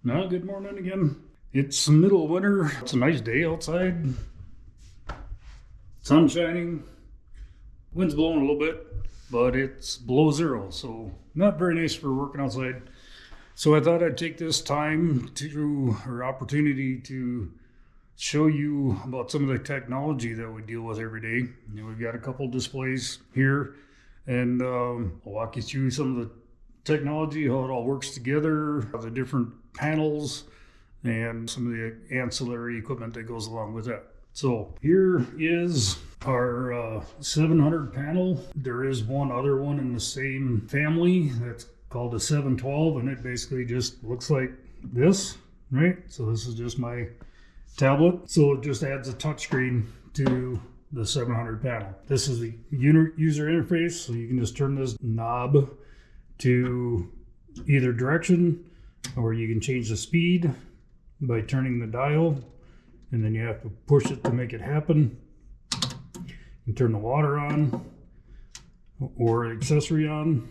No, good morning again. It's the middle of winter. It's a nice day outside. Sun shining. Wind's blowing a little bit, but it's below zero, so not very nice for working outside. So I thought I'd take this opportunity to show you about some of the technology that we deal with every day. We've got a couple displays here, and I'll walk you through some of the technology, how it all works together, the different panels, and some of the ancillary equipment that goes along with that. So here is our 700 panel. There is one other one in the same family that's called a 712, and it basically just looks like this, right? So this is just my tablet. So it just adds a touchscreen to the 700 panel. This is the user interface, so you can just turn this knob to either direction, or you can change the speed by turning the dial, and then you have to push it to make it happen. You can turn the water on or accessory on,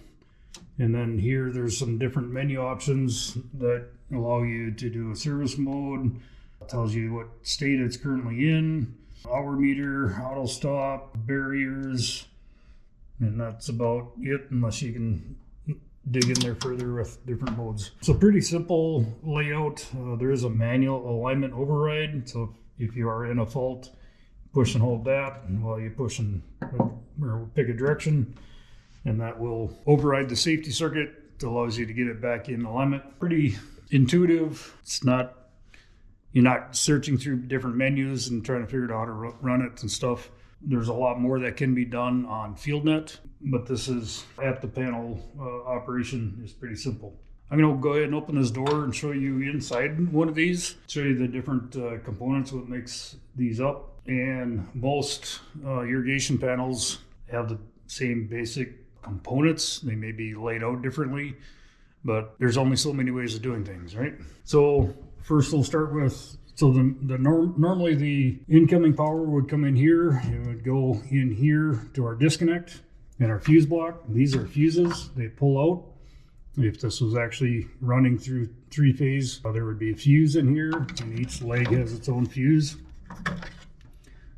and then here there's some different menu options that allow you to do a service mode. It tells you what state it's currently in, hour meter, auto stop, barriers, and that's about it, unless you can dig in there further with different modes. So pretty simple layout. There is a manual alignment override, so if you are in a fault, push and hold that, and while you push and or pick a direction, and that will override the safety circuit. It allows you to get it back in alignment. Pretty intuitive. You're not searching through different menus and trying to figure out how to run it and stuff. There's a lot more that can be done on FieldNet, but this is at the panel operation is pretty simple. I'm going to go ahead and open this door and show you inside one of these, show you the different components, what makes these up. And most irrigation panels have the same basic components. They may be laid out differently, but there's only so many ways of doing things, right? So first we'll start with, normally the incoming power would come in here. It would go in here to our disconnect and our fuse block. These are fuses. They pull out. If this was actually running through three-phase, there would be a fuse in here, and each leg has its own fuse.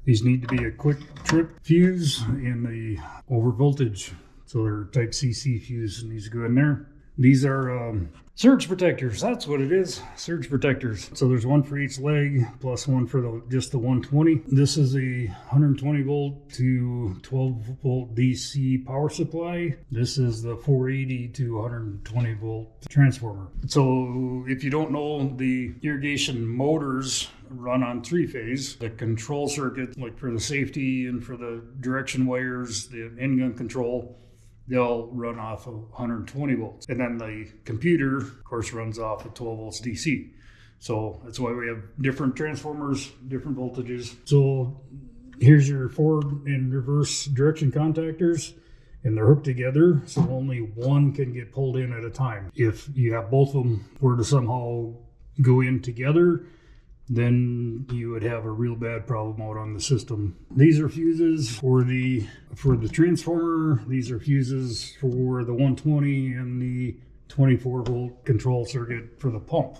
These need to be a quick trip fuse in the over voltage. So they're type CC fuse, and these go in there. These are surge protectors. That's what it is, surge protectors. So there's one for each leg, plus one for just the 120. This is a 120 volt to 12 volt DC power supply. This is the 480 to 120 volt transformer. So if you don't know, the irrigation motors run on three-phase. The control circuit, like for the safety and for the direction wires, the end gun control, they'll run off of 120 volts. And then the computer, of course, runs off of 12 volts DC. So that's why we have different transformers, different voltages. So here's your forward and reverse direction contactors, and they're hooked together, so only one can get pulled in at a time. If you have both of them were to somehow go in together, then you would have a real bad problem out on the system. These are fuses for the transformer. These are fuses for the 120 and the 24 volt control circuit for the pump.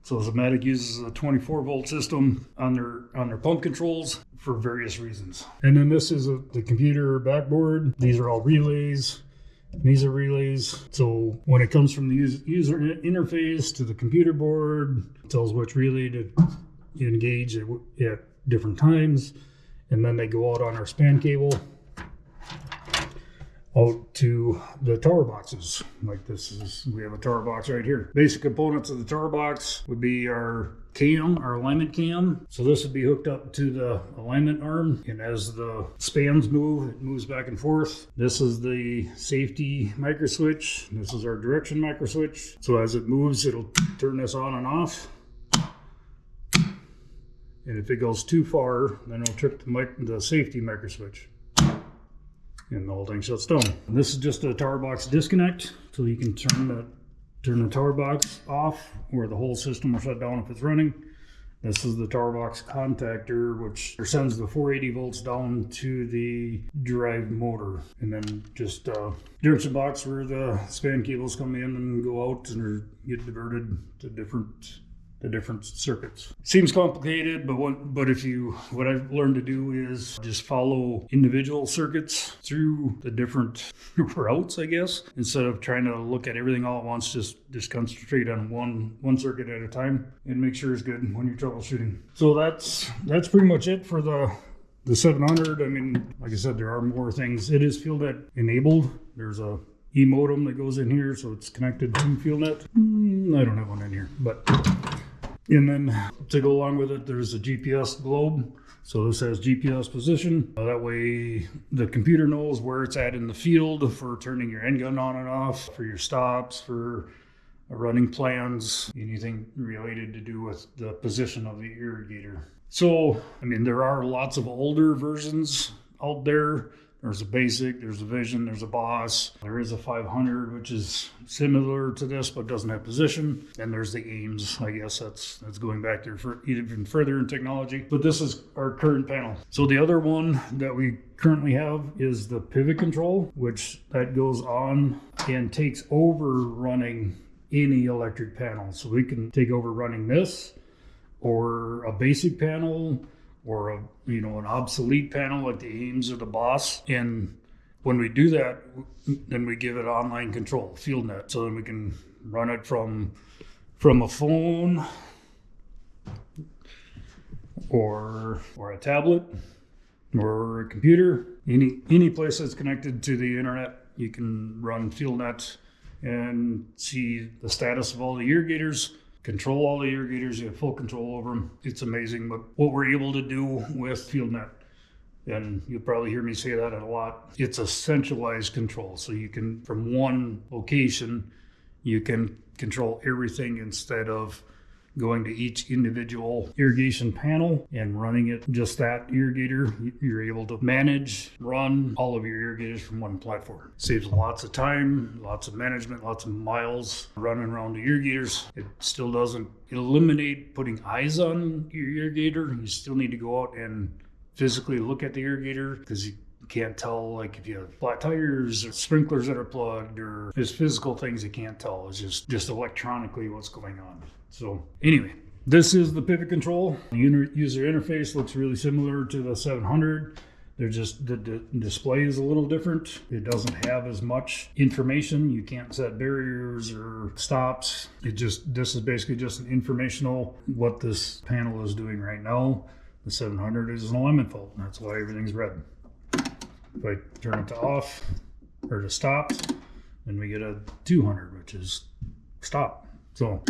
So Zematic uses a 24 volt system on their pump controls for various reasons. And then this is the computer backboard. These are all relays. These are relays. So when it comes from the user interface to the computer board, it tells which relay to engage at different times. And then they go out on our span cable out to the tower boxes. Like we have a tower box right here. Basic components of the tower box would be our cam, our alignment cam. So this would be hooked up to the alignment arm, and as the spans move, it moves back and forth. This is the safety micro switch. This is our direction micro switch. So as it moves, it'll turn this on and off. And if it goes too far, then it'll trip the safety micro switch, and the whole thing shuts down. And this is just a tower box disconnect, so you can turn the tower box off, or the whole system will shut down if it's running. This is the tower box contactor, which sends the 480 volts down to the drive motor. And then just junction box where the span cables come in and go out and get diverted to different circuits. Seems complicated, but what I've learned to do is just follow individual circuits through the different routes, I guess, instead of trying to look at everything all at once. Just concentrate on one circuit at a time and make sure it's good when you're troubleshooting. So that's pretty much it for the 700. I mean, like I said, there are more things. It is FieldNet enabled. There's a E-modem that goes in here, so it's connected to FieldNet. I don't have one in here, but. And then to go along with it, there's a GPS globe. So this has GPS position. That way the computer knows where it's at in the field for turning your end gun on and off, for your stops, for running plans, anything related to do with the position of the irrigator. So, I mean, there are lots of older versions out there. There's a basic, there's a vision, there's a boss. There is a 500, which is similar to this, but doesn't have position. And there's the Ames. I guess that's going back there for even further in technology. But this is our current panel. So the other one that we currently have is the pivot control, which that goes on and takes over running any electric panel. So we can take over running this or a basic panel, or an obsolete panel like the Ames or the Boss. And when we do that, then we give it online control, FieldNet. So then we can run it from a phone or a tablet or a computer. Any place that's connected to the internet, you can run FieldNet and see the status of all the irrigators. Control all the irrigators, you have full control over them. It's amazing what we're able to do with FieldNet. And you'll probably hear me say that a lot. It's a centralized control. So you can, from one location, you can control everything instead of going to each individual irrigation panel and running it just that irrigator. You're able to manage, run all of your irrigators from one platform. Saves lots of time, lots of management, lots of miles running around the irrigators. It still doesn't eliminate putting eyes on your irrigator. You still need to go out and physically look at the irrigator because you can't tell, like if you have flat tires or sprinklers that are plugged, or just physical things you can't tell. It's just electronically what's going on. So anyway, this is the pivot control. The user interface looks really similar to the 700. They're just, the display is a little different. It doesn't have as much information. You can't set barriers or stops. This is basically just an informational what this panel is doing right now. The 700 is an alignment fault. That's why everything's red. If I turn it to off or to stop, then we get a 200, which is stop. So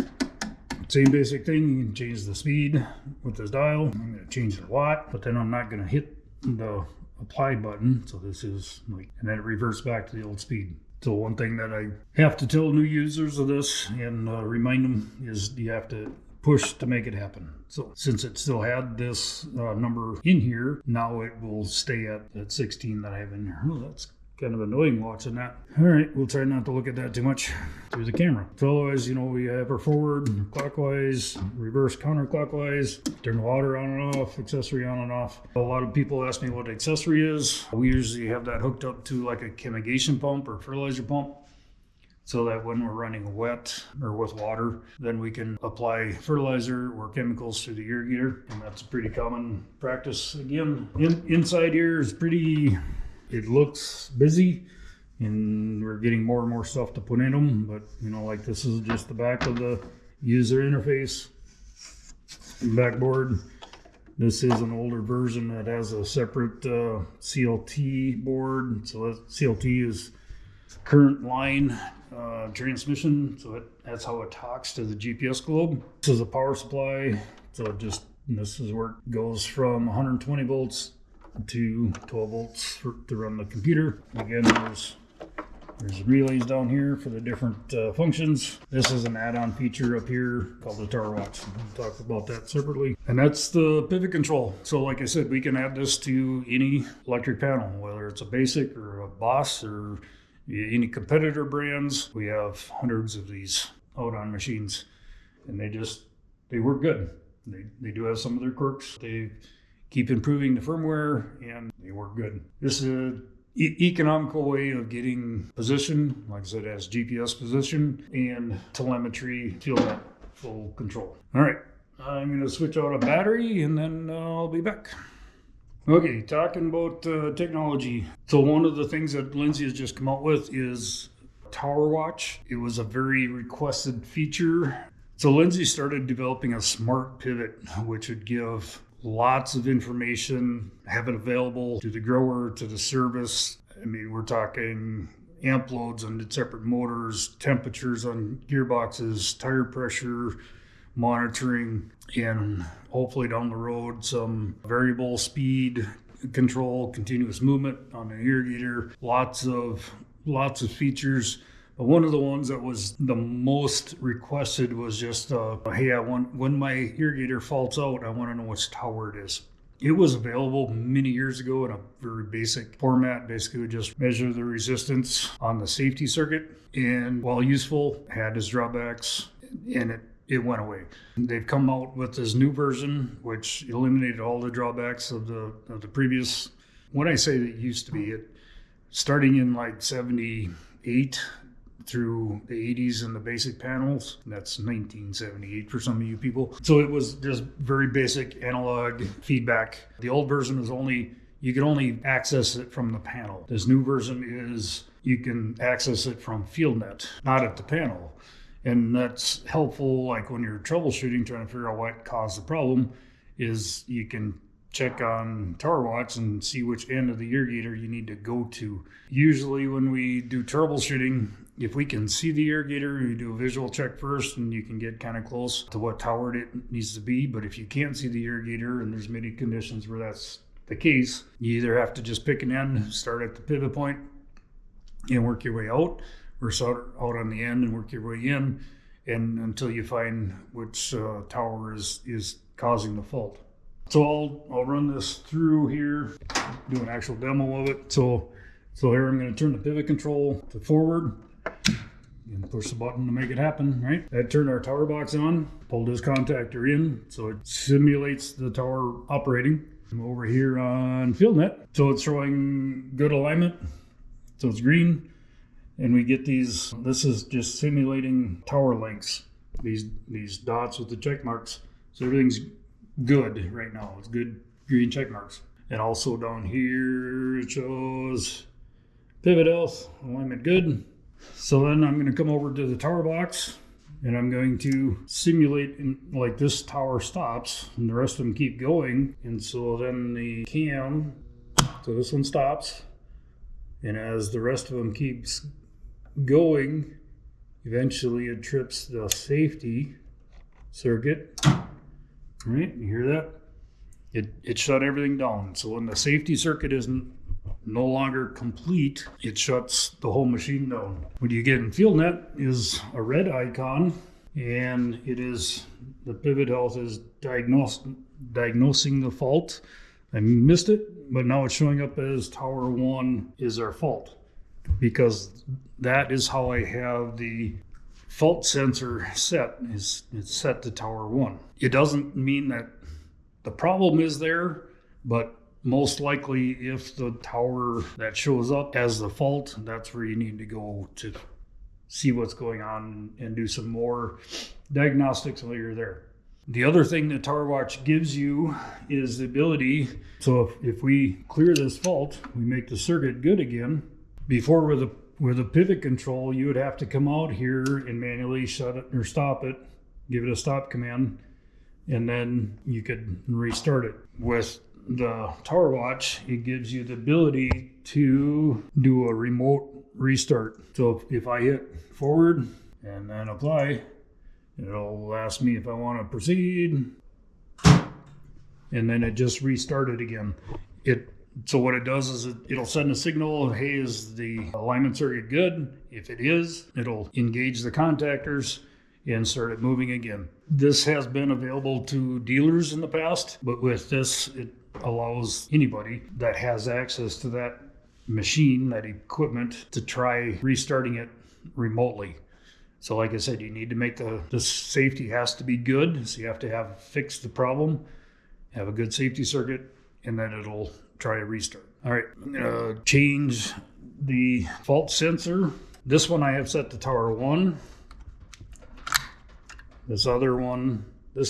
same basic thing. You can change the speed with this dial. I'm going to change it a lot, but then I'm not going to hit the apply button. So this is and then it reverts back to the old speed. So one thing that I have to tell new users of this and remind them is you have to push to make it happen. So since it still had this number in here, now it will stay at that 16 that I have in there. Oh, that's kind of annoying watching that. All right, we'll try not to look at that too much through the camera. So otherwise, we have our forward, clockwise, reverse, counterclockwise, turn the water on and off, accessory on and off. A lot of people ask me what accessory is. We usually have that hooked up to like a chemigation pump or fertilizer pump, so that when we're running wet or with water, then we can apply fertilizer or chemicals to the irrigator. And that's a pretty common practice. Again, inside here is it looks busy, and we're getting more and more stuff to put in them. But, like this is just the back of the user interface, backboard. This is an older version that has a separate CLT board. So CLT is current line transmission, so that's how it talks to the GPS globe. This is a power supply, so this is where it goes from 120 volts to 12 volts to run the computer. Again, there's relays down here for the different functions. This is an add-on feature up here called the Tower Watch. We'll talk about that separately. And that's the pivot control. So like I said, we can add this to any electric panel, whether it's a basic or a Boss or any competitor brands. We have hundreds of these out on machines, and they work good. They do have some of their quirks. They keep improving the firmware and they work good. This is an economical way of getting position, like I said, as GPS position and telemetry, field net, full control. All right, I'm going to switch out a battery and then I'll be back. Okay, talking about technology. So one of the things that Lindsay has just come out with is Tower Watch. It was a very requested feature. So Lindsay started developing a smart pivot, which would give lots of information, have it available to the grower, to the service. I mean, we're talking amp loads on the separate motors, temperatures on gearboxes, tire pressure, monitoring, and hopefully down the road some variable speed control, continuous movement on the irrigator, lots of features. But one of the ones that was the most requested was just hey, when my irrigator faults out, I want to know which tower it is. It was available many years ago in a very basic format. Basically, we just measure the resistance on the safety circuit, and while useful, had its drawbacks, and it went away. They've come out with this new version, which eliminated all the drawbacks of the previous. When I say that it used to be, it starting in like 78 through the 80s in the basic panels. That's 1978 for some of you people. So it was just very basic analog feedback. The old version is you can only access it from the panel. This new version is you can access it from FieldNet, not at the panel. And that's helpful, like when you're troubleshooting, trying to figure out what caused the problem, is you can check on Tower Watch and see which end of the irrigator you need to go to. Usually when we do troubleshooting, if we can see the irrigator, you do a visual check first and you can get kind of close to what tower it needs to be. But if you can't see the irrigator, and there's many conditions where that's the case, you either have to just pick an end, start at the pivot point and work your way out, or start out on the end and work your way in, and until you find which tower is causing the fault. So I'll run this through here, do an actual demo of it. So here I'm going to turn the pivot control to forward and push the button to make it happen, right? That turned our tower box on, pulled this contactor in, so it simulates the tower operating. I'm over here on FieldNet, so it's showing good alignment, so it's green. And we get these, this is just simulating tower lengths, these dots with the check marks. So everything's good right now. It's good green check marks. And also down here, it shows pivot health, alignment good. So then I'm going to come over to the tower box and I'm going to simulate like this tower stops and the rest of them keep going. And so then the cam, so this one stops. And as the rest of them keeps going, eventually it trips the safety circuit. All right, you hear that? It shut everything down. So when the safety circuit is no longer complete, it shuts the whole machine down. What you get in FieldNet is a red icon, and it is the pivot health is diagnosing the fault. I missed it, but now it's showing up as tower 1 is our fault, because that is how I have the fault sensor set. It's set to tower 1. It doesn't mean that the problem is there, but most likely if the tower that shows up as the fault, that's where you need to go to see what's going on and do some more diagnostics while you're there. The other thing that Tower Watch gives you is the ability, so if we clear this fault, we make the circuit good again. Before with a pivot control, you would have to come out here and manually shut it or stop it, give it a stop command, and then you could restart it. With the Tower Watch, it gives you the ability to do a remote restart. So if I hit forward and then apply, it'll ask me if I want to proceed, and then it just restarted again. So what it does is it'll send a signal, hey, is the alignment circuit good? If it is, it'll engage the contactors and start it moving again. This has been available to dealers in the past, but with this, it allows anybody that has access to that machine, that equipment, to try restarting it remotely. So like I said, you need to make the safety has to be good. So you have to fix the problem, have a good safety circuit, and then it'll try a restart. All right, I'm gonna change the fault sensor. This one I have set to tower 1. This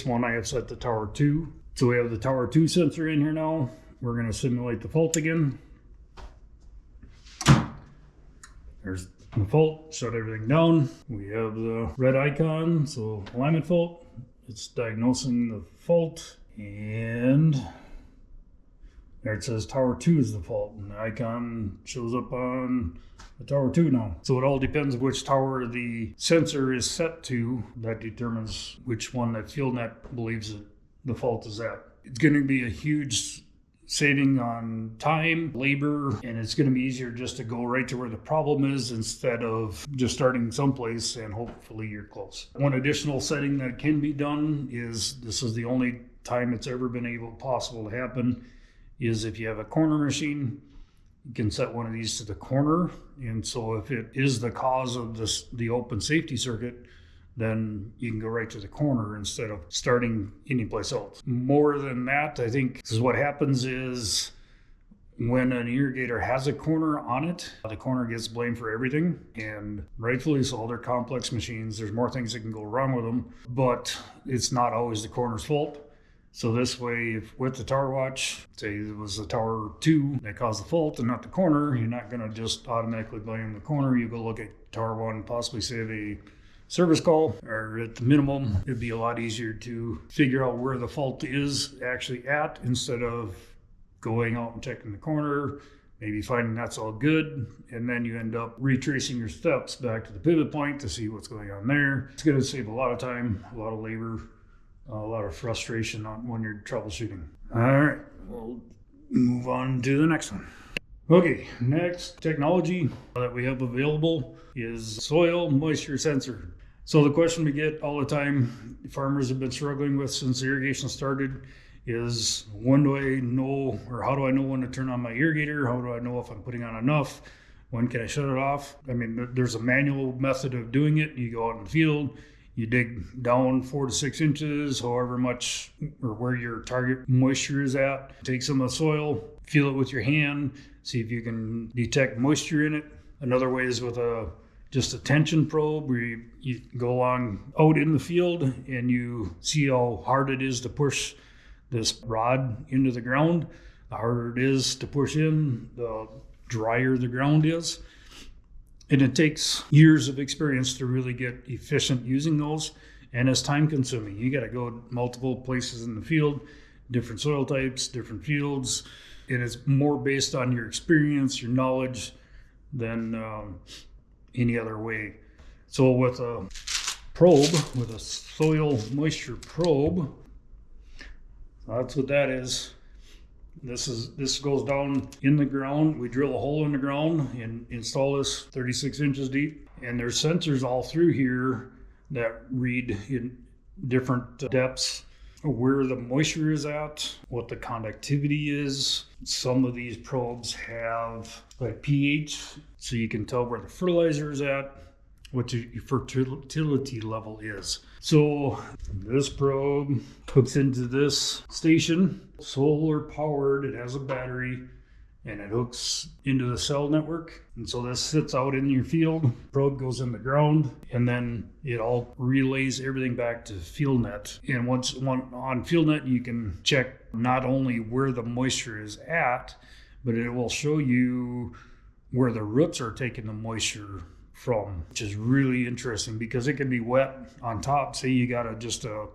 one I have set to tower 2. So we have the tower 2 sensor in here now. We're gonna simulate the fault again. There's the fault, shut everything down. We have the red icon, so alignment fault. It's diagnosing the fault, and there it says tower 2 is the fault, and the icon shows up on the tower 2 now. So it all depends on which tower the sensor is set to. That determines which one that FieldNet believes that the fault is at. It's going to be a huge saving on time, labor, and it's going to be easier just to go right to where the problem is instead of just starting someplace and hopefully you're close. One additional setting that can be done is, this is the only time it's ever been possible to happen, is if you have a corner machine, you can set one of these to the corner. And so if it is the cause of the open safety circuit, then you can go right to the corner instead of starting anyplace else. More than that, I think this is what happens is when an irrigator has a corner on it, the corner gets blamed for everything, and rightfully so. They're complex machines. There's more things that can go wrong with them, but it's not always the corner's fault. So this way, if with the tower watch, say it was the tower 2 that caused the fault and not the corner, you're not going to just automatically blame the corner. You go look at tower 1 and possibly save a service call, or at the minimum, it'd be a lot easier to figure out where the fault is actually at instead of going out and checking the corner, maybe finding that's all good, and then you end up retracing your steps back to the pivot point to see what's going on there. It's going to save a lot of time, a lot of labor, a lot of frustration when you're troubleshooting. All right, we'll move on to the next one. Okay, next technology that we have available is soil moisture sensor. So the question we get all the time, farmers have been struggling with since irrigation started, is when do I know, or how do I know when to turn on my irrigator? How do I know if I'm putting on enough? When can I shut it off? I mean, there's a manual method of doing it. You go out in the field, you dig down 4 to 6 inches, however much, or where your target moisture is at. Take some of the soil, feel it with your hand, see if you can detect moisture in it. Another way is with just a tension probe, where you go along out in the field and you see how hard it is to push this rod into the ground. The harder it is to push in, the drier the ground is. And it takes years of experience to really get efficient using those, and it's time consuming. You got to go multiple places in the field, different soil types, different fields, and it's more based on your experience, your knowledge, than any other way. So with a probe, with a soil moisture probe, that's what that is. This goes down in the ground. We drill a hole in the ground and install this 36 inches deep. And there's sensors all through here that read in different depths where the moisture is at, what the conductivity is. Some of these probes have like pH, so you can tell where the fertilizer is at, what your fertility level is. So this probe hooks into this station, solar powered. It has a battery, and it hooks into the cell network. And so this sits out in your field, probe goes in the ground, and then it all relays everything back to FieldNet. And once on FieldNet, you can check not only where the moisture is at, but it will show you where the roots are taking the moisture from, which is really interesting because it can be wet on top. Say you got just a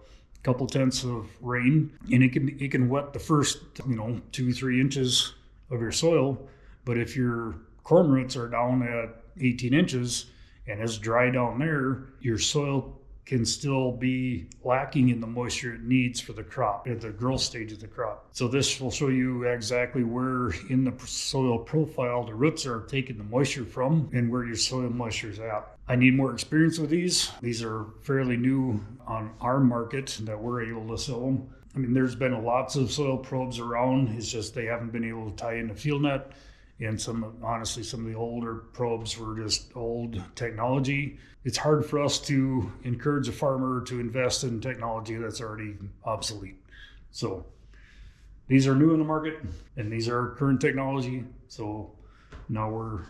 couple tenths of rain, and it can wet the first 2-3 inches of your soil. But if your corn roots are down at 18 inches and it's dry down there, your soil can still be lacking in the moisture it needs for the crop at the growth stage of the crop. So this will show you exactly where in the soil profile the roots are taking the moisture from and where your soil moisture is at. I need more experience with these. These are fairly new on our market that we're able to sell them. I mean, there's been lots of soil probes around. It's just they haven't been able to tie into FieldNet. And honestly, some of the older probes were just old technology. It's hard for us to encourage a farmer to invest in technology that's already obsolete. So these are new in the market, and these are current technology. So now we're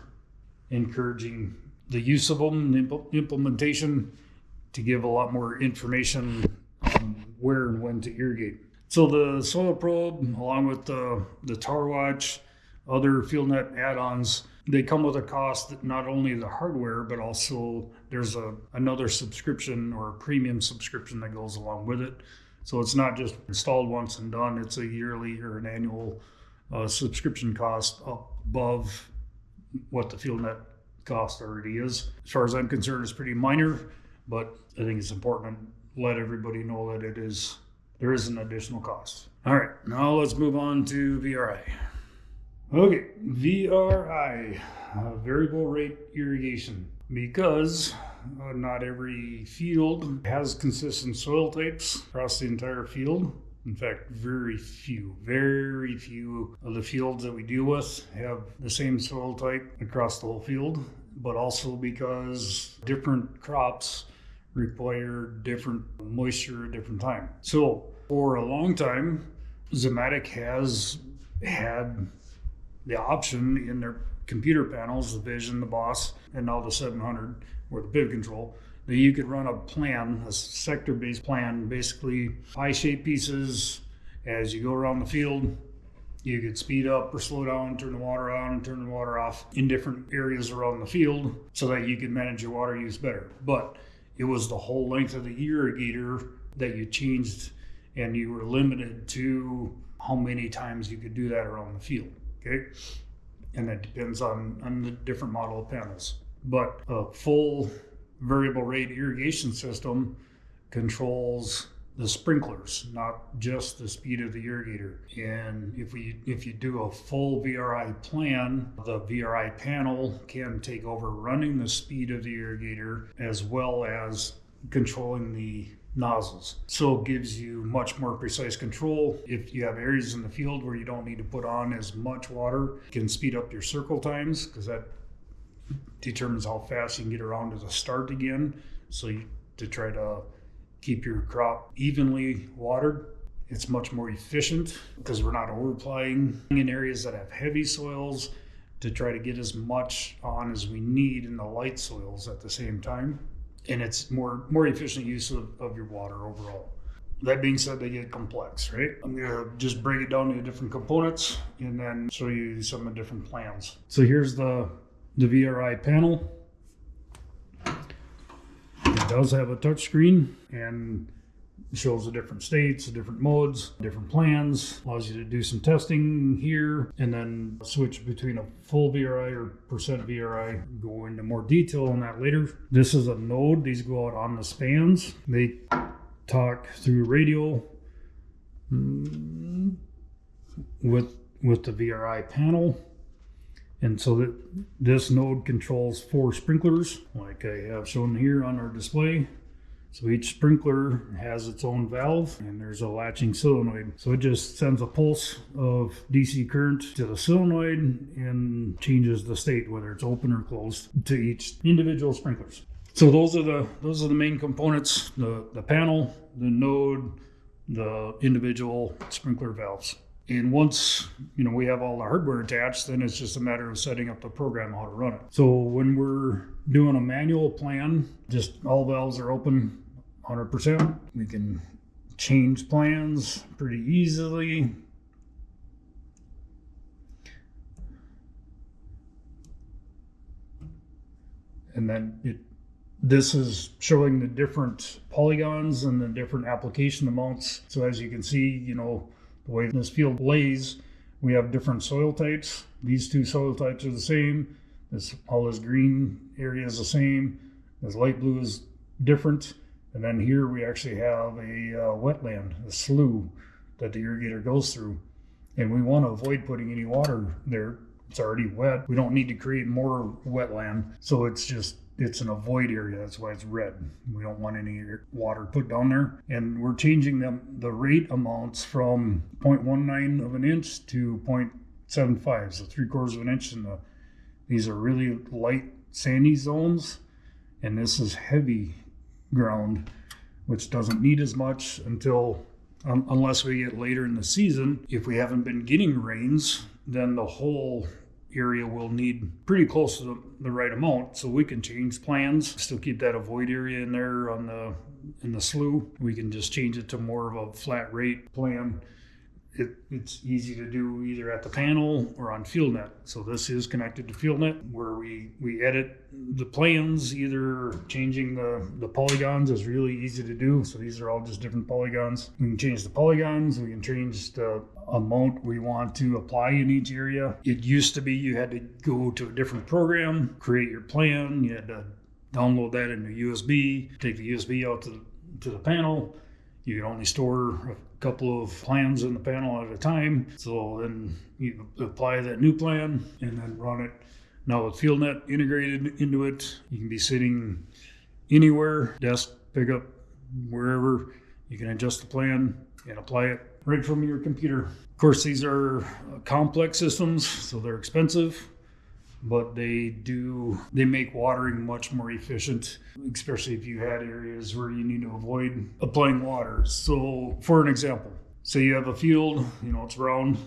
encouraging the use of them and implementation to give a lot more information on where and when to irrigate. So the soil probe, along with the Tower Watch, other FieldNet add-ons, they come with a cost, not only the hardware, but also there's another subscription or a premium subscription that goes along with it. So it's not just installed once and done. It's a yearly or an annual subscription cost above what the FieldNet cost already is. As far as I'm concerned, it's pretty minor, but I think it's important to let everybody know that there is an additional cost. All right, now let's move on to VRI. Okay, VRI, variable rate irrigation, because not every field has consistent soil types across the entire field. In fact, very few of the fields that we deal with have the same soil type across the whole field, but also because different crops require different moisture at different time. So for a long time, Zematic has had the option in their computer panels, the Vision, the Boss, and now the 700 or the Pivot Control, that you could run a plan, a sector-based plan, basically pie-shaped pieces. As you go around the field, you could speed up or slow down, turn the water on and turn the water off in different areas around the field so that you could manage your water use better. But it was the whole length of the irrigator that you changed, and you were limited to how many times you could do that around the field. Okay, and that depends on the different model of panels. But a full variable rate irrigation system controls the sprinklers, not just the speed of the irrigator. And if you do a full VRI plan, the VRI panel can take over running the speed of the irrigator as well as controlling the nozzles. So it gives you much more precise control. If you have areas in the field where you don't need to put on as much water, you can speed up your circle times, because that determines how fast you can get around to the start again. So to try to keep your crop evenly watered, it's much more efficient, because we're not overplying in areas that have heavy soils to try to get as much on as we need in the light soils at the same time. And it's more efficient use of your water overall. That being said, they get complex, right? I'm gonna just break it down into different components and then show you some of the different plans. So here's the VRI panel. It does have a touch screen and shows the different states, the different modes, different plans, allows you to do some testing here, and then switch between a full VRI or percent VRI. Go into more detail on that later. This is a node. These go out on the spans. They talk through radio with the VRI panel. And so that this node controls 4 sprinklers, like I have shown here on our display. So each sprinkler has its own valve, and there's a latching solenoid. So it just sends a pulse of DC current to the solenoid and changes the state, whether it's open or closed, to each individual sprinklers. So those are the main components: the panel, the node, the individual sprinkler valves. And once we have all the hardware attached, then it's just a matter of setting up the program how to run it. So when we're doing a manual plan, just all valves are open 100%. We can change plans pretty easily. And then this is showing the different polygons and the different application amounts. So as you can see, the way this field lays, we have different soil types. These 2 soil types are the same. All this green area is the same. This light blue is different. And then here we actually have a wetland, a slough that the irrigator goes through. And we want to avoid putting any water there. It's already wet. We don't need to create more wetland. So it's an avoid area. That's why it's red. We don't want any water put down there. And we're changing the rate amounts from 0.19 of an inch to 0.75, so 3/4 of an inch. And these are really light sandy zones, and this is heavy ground, which doesn't need as much until unless we get later in the season. If we haven't been getting rains, then the whole area will need pretty close to the right amount, so we can change plans, still keep that avoid area in there in the slough. We can just change it to more of a flat rate plan. It's easy to do either at the panel or on FieldNet. So this is connected to FieldNet, where we edit the plans. Either changing the polygons is really easy to do. So these are all just different polygons. We can change the polygons. We can change the amount we want to apply in each area. It used to be you had to go to a different program, create your plan. You had to download that into USB, take the USB out to the panel. You can only store a couple of plans in the panel at a time. So then you apply that new plan and then run it. Now with FieldNet integrated into it, you can be sitting anywhere, desk, pickup, wherever. You can adjust the plan and apply it right from your computer. Of course, these are complex systems, so they're expensive, but they make watering much more efficient, especially if you had areas where you need to avoid applying water. So for an example, say you have a field, it's round,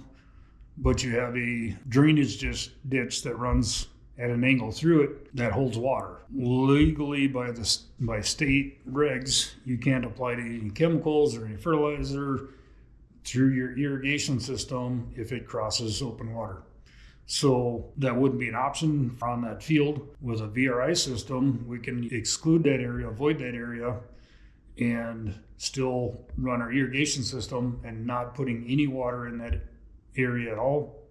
but you have a drainage ditch that runs at an angle through it that holds water. Legally, by state regs, you can't apply any chemicals or any fertilizer through your irrigation system if it crosses open water. So that wouldn't be an option on that field. With a VRI system, we can exclude that area, avoid that area, and still run our irrigation system and not putting any water in that area at all.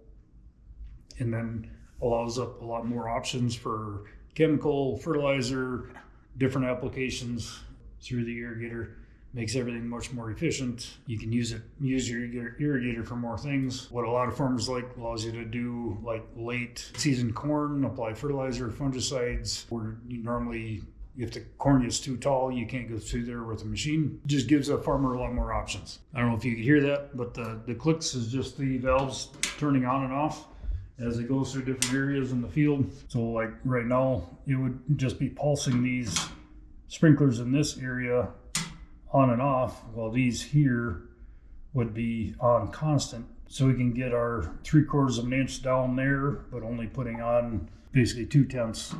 And then allows up a lot more options for chemical, fertilizer, different applications through the irrigator. Makes everything much more efficient. You can use your irrigator for more things. What a lot of farmers like allows you to do, like late season corn, apply fertilizer, fungicides, where you normally, if the corn gets too tall, you can't go through there with a machine. It just gives a farmer a lot more options. I don't know if you can hear that, but the clicks is just the valves turning on and off as it goes through different areas in the field. So like right now, it would just be pulsing these sprinklers in this area on and off, while these here would be on constant. So we can get our 3/4 of an inch down there, but only putting on basically 2/10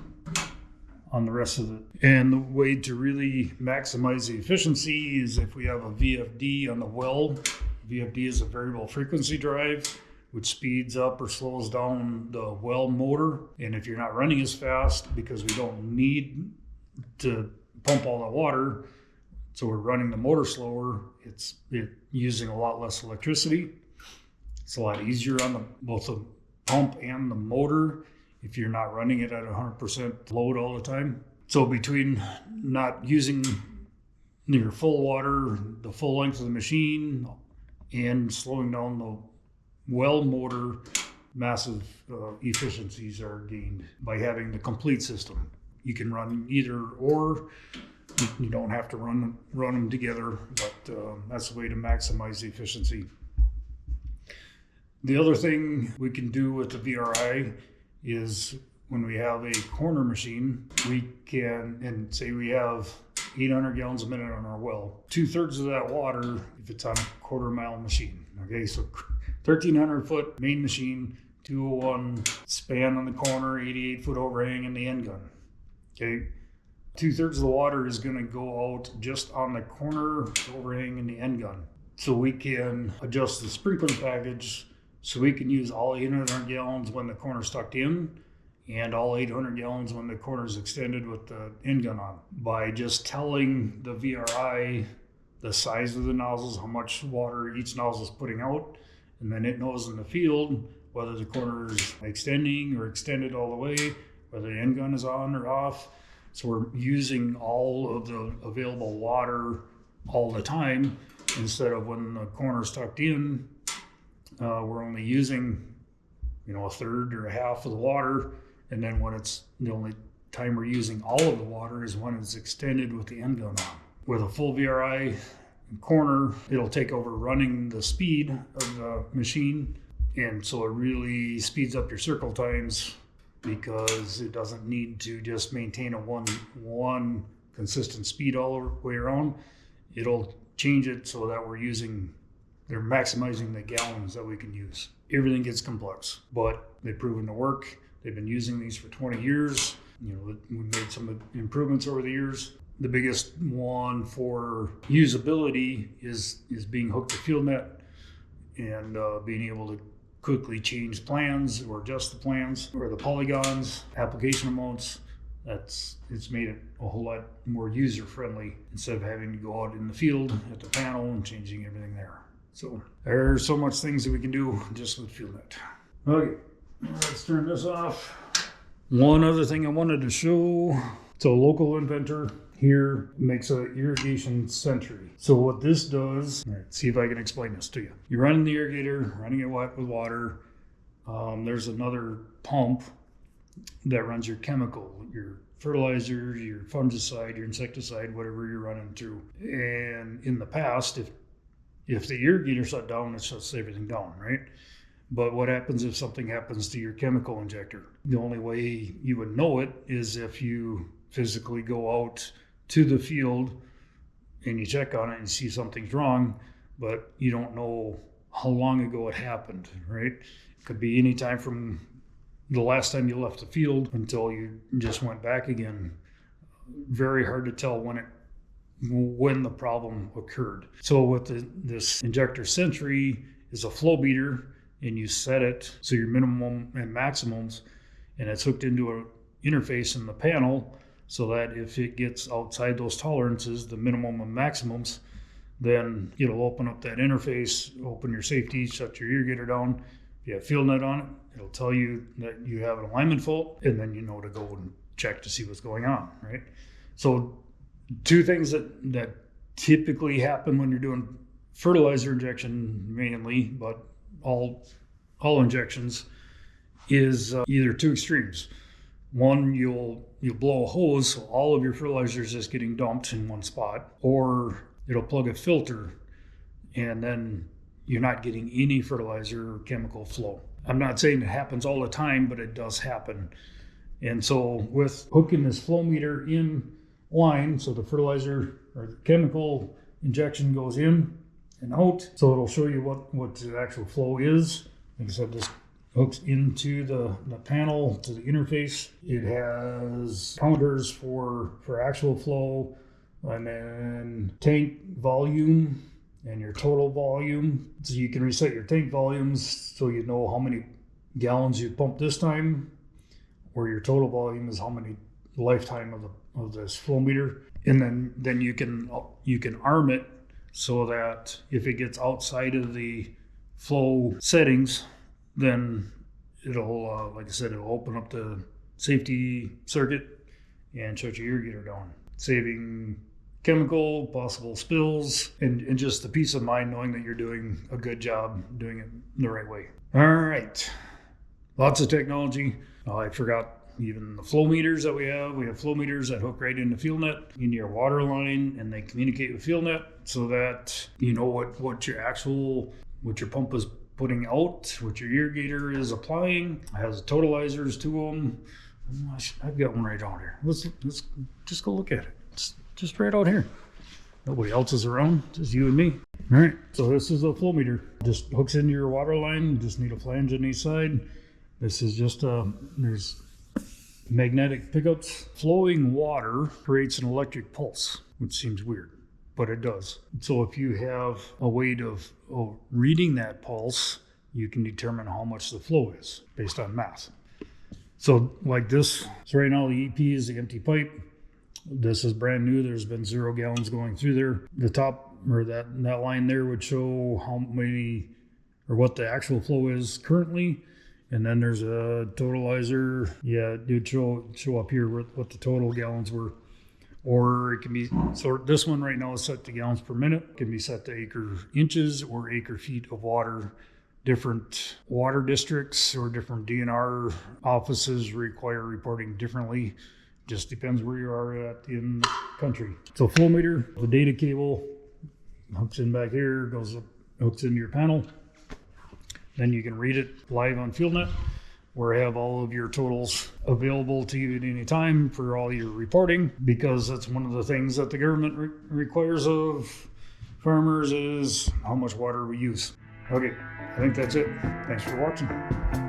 on the rest of it. And the way to really maximize the efficiency is if we have a VFD on the well. VFD is a variable frequency drive, which speeds up or slows down the well motor. And if you're not running as fast, because we don't need to pump all the water, so we're running the motor slower, it's using a lot less electricity. It's a lot easier on both the pump and the motor if you're not running it at 100% load all the time. So between not using your full water, the full length of the machine, and slowing down the well motor, massive efficiencies are gained by having the complete system. You can run either or. You don't have to run them together, but that's the way to maximize the efficiency. The other thing we can do with the VRI is when we have a corner machine, we can, and say we have 800 gallons a minute on our well, 2/3 of that water, if it's on a 1/4 mile machine. Okay, so 1,300 foot main machine, 201 span on the corner, 88 foot overhang in the end gun. Okay. 2/3 of the water is going to go out just on the corner overhang in the end gun. So we can adjust the sprinkler package so we can use all 800 gallons when the corner's tucked in and all 800 gallons when the corner's extended with the end gun on. By just telling the VRI the size of the nozzles, how much water each nozzle is putting out, and then it knows in the field whether the corner is extending or extended all the way, whether the end gun is on or off. So we're using all of the available water all the time, instead of when the corner's tucked in, we're only using, 1/3 or a half of the water. And then when it's the only time we're using all of the water is when it's extended with the end gun on. With a full VRI corner, it'll take over running the speed of the machine And so it really speeds up your circle times because it doesn't need to just maintain a one consistent speed all the way around. It'll change it so that they're maximizing the gallons that we can use. Everything gets complex, but they've proven to work. They've been using these for 20 years. We made some improvements over the years. The biggest one for usability is being hooked to FieldNet and being able to quickly change plans or adjust the plans or the polygons, application amounts. It's made it a whole lot more user friendly instead of having to go out in the field at the panel and changing everything there. So there's so much things that we can do just with FieldNet. Okay, let's turn this off. One other thing I wanted to show. So a local inventor here makes an irrigation sentry. So what this does, all right, see if I can explain this to you. You're running the irrigator, running it wet with water. There's another pump that runs your chemical, your fertilizer, your fungicide, your insecticide, whatever you're running through. And in the past, if the irrigator shut down, it shuts everything down, right? But what happens if something happens to your chemical injector? The only way you would know it is if you physically go out to the field and you check on it and see something's wrong, but you don't know how long ago it happened, right? It could be any time from the last time you left the field until you just went back again. Very hard to tell when the problem occurred. So with this injector sentry is a flow meter, and you set it so your minimum and maximums, and it's hooked into an interface in the panel so that if it gets outside those tolerances, the minimum and maximums, then it'll open up that interface, open your safety, shut your irrigator down. If you have FieldNet on it, it'll tell you that you have an alignment fault, and then you know to go and check to see what's going on, right? So two things that typically happen when you're doing fertilizer injection mainly, but all injections is either two extremes. One, you'll blow a hose, so all of your fertilizer is just getting dumped in one spot, or it'll plug a filter, and then you're not getting any fertilizer or chemical flow. I'm not saying it happens all the time, but it does happen. And so with hooking this flow meter in line, so the fertilizer or the chemical injection goes in and out, so it'll show you what the actual flow is. Like I said, this hooks into the panel to the interface. It has counters for actual flow, and then tank volume and your total volume. So you can reset your tank volumes so you know how many gallons you pumped this time, or your total volume is how many lifetime of this flow meter. And then you can arm it so that if it gets outside of the flow settings, then it'll, like I said, it'll open up the safety circuit and shut your irrigator down, saving chemical, possible spills, and just the peace of mind knowing that you're doing a good job doing it the right way. All right, lots of technology. I forgot even the flow meters that we have. We have flow meters that hook right into FieldNet in your water line, and they communicate with FieldNet so that you know what your pump is putting out, what your irrigator is applying. It has totalizers to them. I've got one right down here. Let's just go look at it. It's just right out here. Nobody else is around, just you and me. All right, so this is a flow meter. Just hooks into your water line. You just need a flange on each side. This is just there's magnetic pickups. Flowing water creates an electric pulse, which seems weird, but it does. So if you have a way of reading that pulse, you can determine how much the flow is based on math. So like this, so right now the EP is the empty pipe. This is brand new. There's been 0 gallons going through there. The top, or that line there, would show how many or what the actual flow is currently. And then there's a totalizer. Yeah, it did show up here what the total gallons were. Or it can be, so this one right now is set to gallons per minute. It can be set to acre inches or acre feet of water. Different water districts or different DNR offices require reporting differently. Just depends where you are at in the country. So flow meter, the data cable hooks in back here, hooks into your panel. Then you can read it live on FieldNet, or have all of your totals available to you at any time for all your reporting, because that's one of the things that the government requires of farmers is how much water we use. Okay, I think that's it. Thanks for watching.